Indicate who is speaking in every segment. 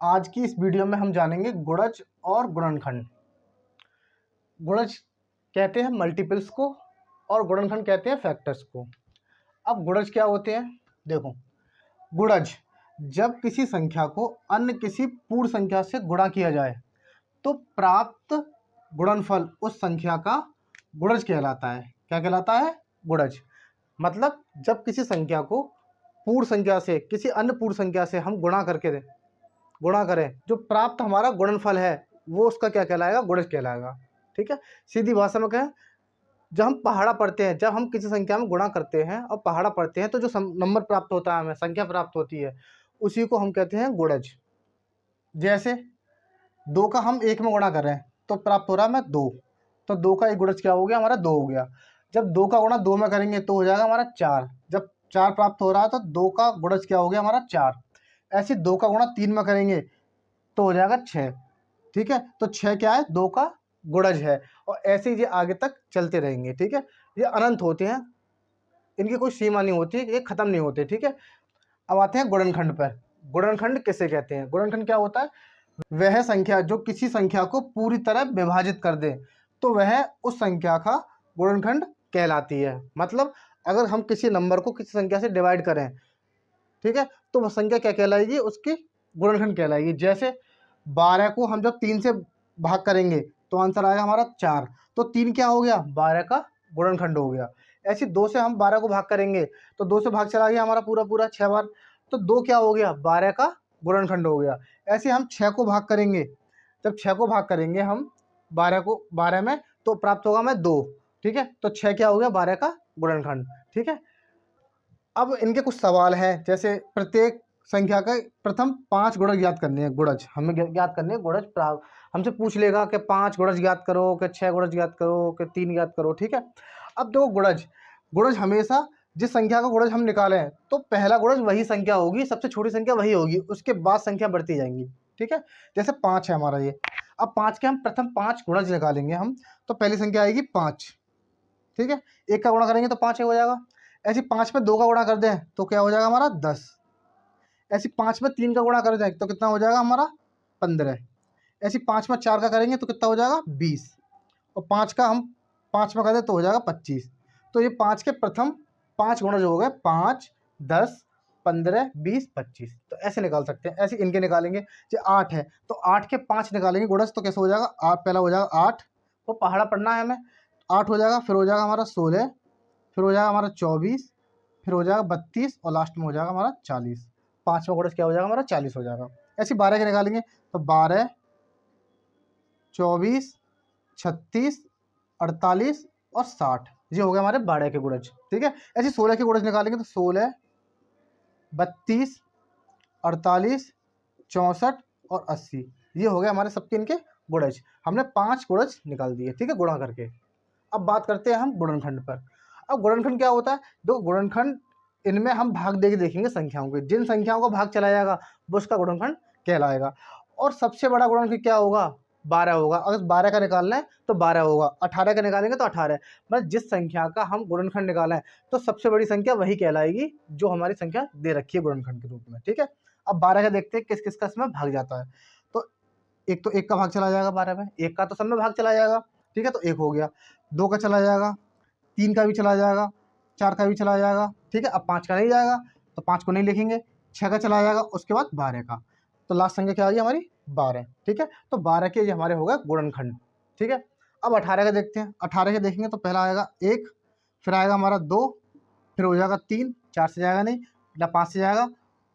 Speaker 1: आज की इस वीडियो में हम जानेंगे गुणज और गुणनखंड। गुणज कहते हैं मल्टीपल्स को और गुणनखंड कहते हैं फैक्टर्स को। अब गुणज क्या होते हैं? देखो, गुणज जब किसी संख्या को अन्य किसी पूर्ण संख्या से गुणा किया जाए तो प्राप्त गुणनफल उस संख्या का गुणज कहलाता है। क्या कहलाता है? गुणज। मतलब जब किसी संख्या को पूर्ण संख्या से किसी अन्य पूर्ण संख्या से हम गुणा करें, जो प्राप्त हमारा गुणनफल है वो उसका क्या कहलाएगा? गुणज कहलाएगा। ठीक है, सीधी भाषा में कहें, जब हम पहाड़ा पढ़ते हैं, जब हम किसी संख्या में गुणा करते हैं और पहाड़ा पढ़ते हैं तो जो नंबर प्राप्त होता है, हमें संख्या प्राप्त होती है, उसी को हम कहते हैं गुणज। जैसे 2 का हम 1 में गुणा कर रहे हैं तो प्राप्त हो रहा है हमें 2, तो 2 का एक गुणज क्या हो गया? हमारा 2 हो गया। जब 2 का गुणा 2 में करेंगे तो हो जाएगा हमारा 4। जब 4 प्राप्त हो रहा है तो 2 का गुणज क्या हो गया? हमारा 4। ऐसे 2 का गुणा 3 में करेंगे तो हो जाएगा 6। ठीक है, तो 6 क्या है? 2 का गुणज है। और ऐसे ही ये आगे तक चलते रहेंगे। ठीक है, ये अनंत होते हैं, इनकी कोई सीमा नहीं होती, ये खत्म नहीं होते। ठीक है, अब आते हैं गुणनखंड पर। गुणनखंड किसे कहते हैं? गुणनखंड क्या होता है? वह संख्या जो किसी संख्या को पूरी तरह विभाजित कर दे तो वह उस संख्या का गुणनखंड कहलाती है। मतलब अगर हम किसी नंबर को किसी संख्या से डिवाइड करें, ठीक है, तो वह संख्या क्या कहलाएगी? उसकी गुणनखंड कहलाएगी। जैसे 12 को हम जब 3 से भाग करेंगे तो आंसर आएगा हमारा 4, तो 3 क्या हो गया? 12 का गुणनखंड हो गया। ऐसे 2 से हम 12 को भाग करेंगे तो 2 से भाग चला गया हमारा पूरा 6 बार, तो 2 क्या हो गया? 12 का गुणनखंड हो गया। ऐसे हम 6 को भाग करेंगे, जब 6 को भाग करेंगे हम 12 में तो प्राप्त होगा हमें 2। ठीक है, तो 6 क्या हो गया? 12 का गुणनखंड। ठीक है, अब इनके कुछ सवाल हैं। जैसे प्रत्येक संख्या का प्रथम 5 गुणज ज्ञात करने हैं। गुणज हमें ज्ञात करने हैं। गुणज प्राप्त हमसे पूछ लेगा कि 5 गुणज ज्ञात करो, कि 6 गुणज ज्ञात करो, कि 3 ज्ञात करो। ठीक है, अब देखो गुणज हमेशा जिस संख्या का गुणज हम निकालें तो पहला गुणज वही संख्या होगी, सबसे छोटी संख्या वही होगी, उसके बाद संख्या बढ़ती जाएंगी। ठीक है, जैसे 5 है हमारा ये, अब 5 के हम प्रथम 5 गुणज निकालेंगे हम, तो पहली संख्या आएगी 5। ठीक है, 1 का गुणा करेंगे तो 5 हो जाएगा। ऐसे 5 में 2 का गुणा कर दें तो क्या हो जाएगा हमारा? 10। ऐसे 5 में 3 का गुणा कर दें तो कितना हो जाएगा हमारा? 15। ऐसे 5 में 4 का करेंगे तो कितना हो जाएगा? 20। और 5 का हम 5 में कर दें तो हो जाएगा 25। तो ये 5 के प्रथम 5 गुणज हो गए, 5, 10, 15, 20, 25। तो ऐसे निकाल सकते हैं। ऐसे इनके निकालेंगे। जो 8 है तो 8 के 5 निकालेंगे गुणज, तो कैसे हो जाएगा? 8 पहला हो जाएगा 8, वो पहाड़ा पढ़ना है हमें। 8 हो जाएगा, फिर हो जाएगा हमारा 16, फिर हो जाएगा हमारा 24, फिर हो जाएगा 32 और लास्ट में हो जाएगा हमारा 40। 5वां गुणज क्या हो जाएगा? हमारा 40 हो जाएगा। ऐसे 12 के निकालेंगे तो 12, 24, 36, 48 और 60, ये हो गए हमारे 12 के गुणज। ठीक है, ऐसे 16 के गुणज निकालेंगे तो 16, 32, 48, 64 और 80, ये हो गए हमारे सबके इनके गुणज। हमने 5 गुणज निकाल दिए। ठीक है, गुणा करके। अब बात करते हैं हम गुणनखंड पर। अब गुणनखंड क्या होता है? दो गुणनखंड, इनमें हम भाग दे के देखेंगे संख्याओं के। जिन संख्याओं का भाग चला जाएगा वो उसका गुणनखंड कहलाएगा। और सबसे बड़ा गुणनखंड क्या होगा? 12 होगा। अगर 12 का निकालना है तो 12 होगा, 18 का निकालेंगे तो 18। मतलब जिस संख्या का हम गुणनखंड निकालें तो सबसे बड़ी संख्या वही कहलाएगी जो हमारी संख्या दे रखी है गुणनखंड के रूप में। ठीक है, अब 12 का देखते हैं किस किस का इसमें भाग जाता है। तो एक का भाग चला जाएगा 12 में, 1 का तो सब में भाग चला जाएगा। ठीक है, तो 1 हो गया। 2 का चला जाएगा, 3 का भी चला जाएगा, 4 का भी चला जाएगा। ठीक है, अब 5 का नहीं जाएगा तो 5 को नहीं लिखेंगे। 6 का चला जाएगा, उसके बाद 12 का, तो लास्ट संख्या क्या आ गई हमारी? 12। ठीक है, तो 12 के ये हमारे हो गए गुणनखंड। ठीक है, अब 18 का देखते हैं। 18 के देखेंगे तो पहला आएगा 1, फिर आएगा हमारा 2, फिर हो जाएगा 3, 4 से जाएगा नहीं ना, 5 से जाएगा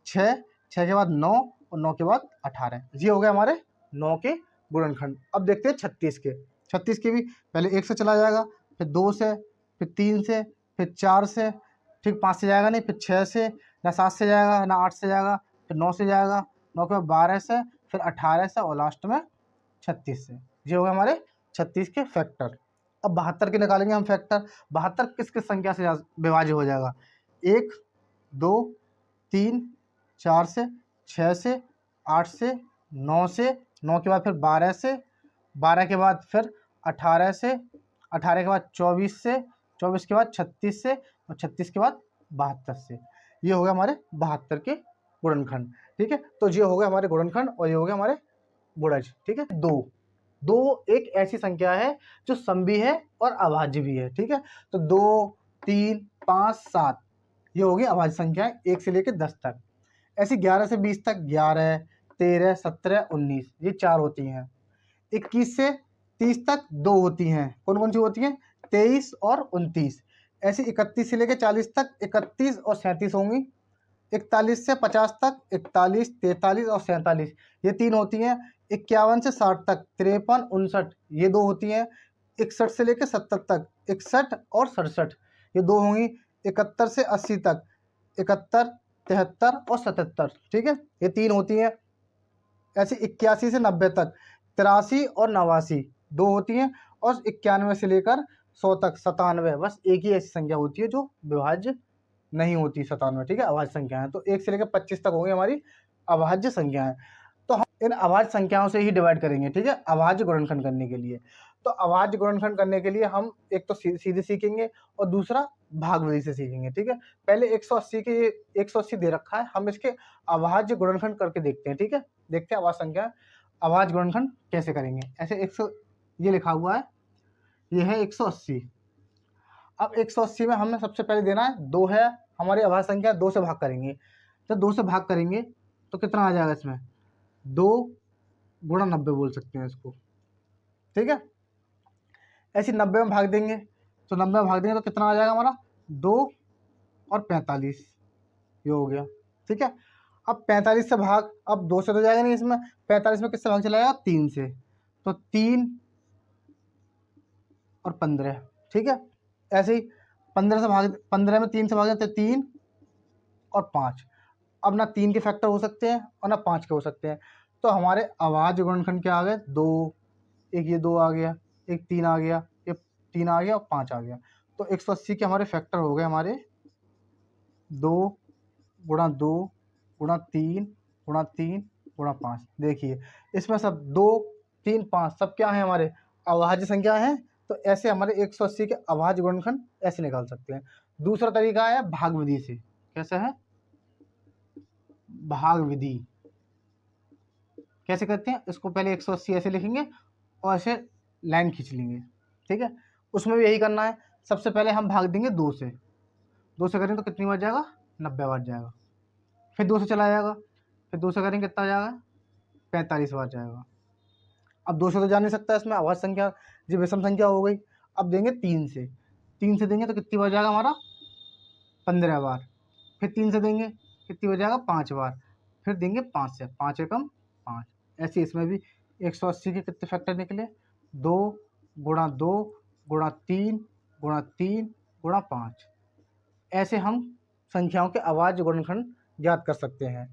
Speaker 1: 6, 6 के बाद 9 और 9 के बाद 18, ये हो गए हमारे 9 के गुणनखंड। अब देखते हैं 36 के। 36 के भी पहले 1 से चला जाएगा, फिर 2 से, फिर 3 से, फिर 4 से, ठीक 5 से जाएगा नहीं, फिर 6 से, ना 7 से जाएगा, ना 8 से जाएगा, फिर 9 से जाएगा, 9 के बाद 12 से, फिर 18 से और लास्ट में 36 से। ये हो गए हमारे 36 के फैक्टर। अब 72 के निकालेंगे हम फैक्टर। 72 किस किस संख्या से विभाज्य हो जाएगा? 1, 2, 3, 4 से, 6 से, 8 से, 9 से, 9 के बाद फिर 12 से, 12 के बाद फिर 18 से, 18 के बाद 24 से, 24 के बाद 36 से और 36 के बाद 72 से। ये हो गया हमारे 72 के गुणनखंड। ठीक है। तो ये हो गए हमारे गुणनखंड और ये हो गए हमारे गुणज। ठीक है। दो एक ऐसी संख्या है जो समभी है और अभाज्य भी है। ठीक है। तो 2, 3, 5, 7 ये होगी अभाज्य संख्याएं 1 से लेकर 10 तक। ऐसी 11 से 20 तक 11, 13, 17, 19 ये 4 होती हैं। 21 से 30 तक 2 होती हैं। कौन कौन सी होती हैं? 23 और 29। ऐसी 31 से लेकर 40 तक 31 और 37 होंगी। 41 से 50 तक 41, 43 और 47 ये 3 होती हैं। 51 से 60 तक 53, 59 ये 2 होती हैं। 61 से लेकर 70 तक 61 और 67 ये 2 होंगी। 71 से 80 तक 71, 73 और 77 ठीक है ये 3 होती हैं। ऐसे 81 से 90 तक 83 और 89 2 होती हैं। और 91 से लेकर 100 तक 97 बस एक ही ऐसी संख्या होती है जो विभाज्य नहीं होती 97। ठीक है अभाज्य संख्याएं तो 1 से लेकर 25 तक होंगी हमारी अभाज्य संख्याएं। तो हम इन अभाज्य संख्याओं से ही डिवाइड करेंगे। ठीक है अभाज्य गुणनखंड करने के लिए। तो अभाज्य गुणनखंड करने के लिए हम एक तो सीधे सीखेंगे और दूसरा भाग विधि से सीखेंगे। ठीक है पहले 180 के 180 दे रखा है, हम इसके अभाज्य गुणनखंड करके देखते हैं। ठीक है देखते हैं अभाज्य संख्या अभाज्य गुणनखंड कैसे करेंगे। ऐसे 100 ये लिखा हुआ है, ये है 180। अब 180 में हमें सबसे पहले देना है 2 है हमारी अभाज्य संख्या, 2 से भाग करेंगे। जब 2 से भाग करेंगे तो कितना आ जाएगा इसमें? 2 गुणा 90 बोल सकते हैं इसको। ठीक है ऐसे 90 में भाग देंगे तो 90 में भाग देंगे तो कितना आ जाएगा हमारा? 2 और 45 ये हो गया। ठीक है अब 45 से भाग, अब 2 से तो जाएगा नहीं इसमें, 45 में किससे भाग चला जाएगा? 3 से। तो 3 और 15 ठीक है ऐसे ही 15 से भाग, 15 में 3 से भाग तो 3 और 5। अब ना 3 के फैक्टर हो सकते हैं और ना 5 के हो सकते हैं। तो हमारे अभाज्य गुणनखंड क्या आ गए? 2, एक ये 2 आ गया, एक 3 आ गया, ये 3 आ गया और 5 आ गया। तो 180 के हमारे फैक्टर हो गए हमारे 2 गुणा 2 गुणा 3 गुणा 3 गुणा 5। देखिए इसमें सब 2, 3, 5 सब क्या है? हमारे अभाज्य संख्या है। तो ऐसे हमारे 180 के अभाज्य गुणनखंड ऐसे निकाल सकते हैं। दूसरा तरीका है भाग विधि से। कैसे है? भाग विधि कैसे करते हैं? इसको पहले 180 ऐसे लिखेंगे और ऐसे लाइन खींच लेंगे। ठीक है उसमें भी यही करना है। सबसे पहले हम भाग देंगे 2 से, 2 से करेंगे तो कितनी बार जाएगा? 90 बार जाएगा। फिर 2 से चला जाएगा, फिर 2 से करेंगे कितना जाएगा? 45 बार जाएगा। अब 2 से तो जा नहीं सकता, इसमें अभाज्य संख्या जी विषम संख्या हो गई। अब देंगे 3 से, 3 से देंगे तो कितनी बार जाएगा हमारा? 15 बार। फिर 3 से देंगे कितनी बार जाएगा? 5 बार। फिर देंगे 5 से, 5 एकम 5। ऐसे इसमें भी 180 के कितने फैक्टर निकले? 2 गुणा 2 गुणा 3 गुणा 3 गुणा 5। ऐसे हम संख्याओं के अभाज्य गुणनखंड ज्ञात कर सकते हैं।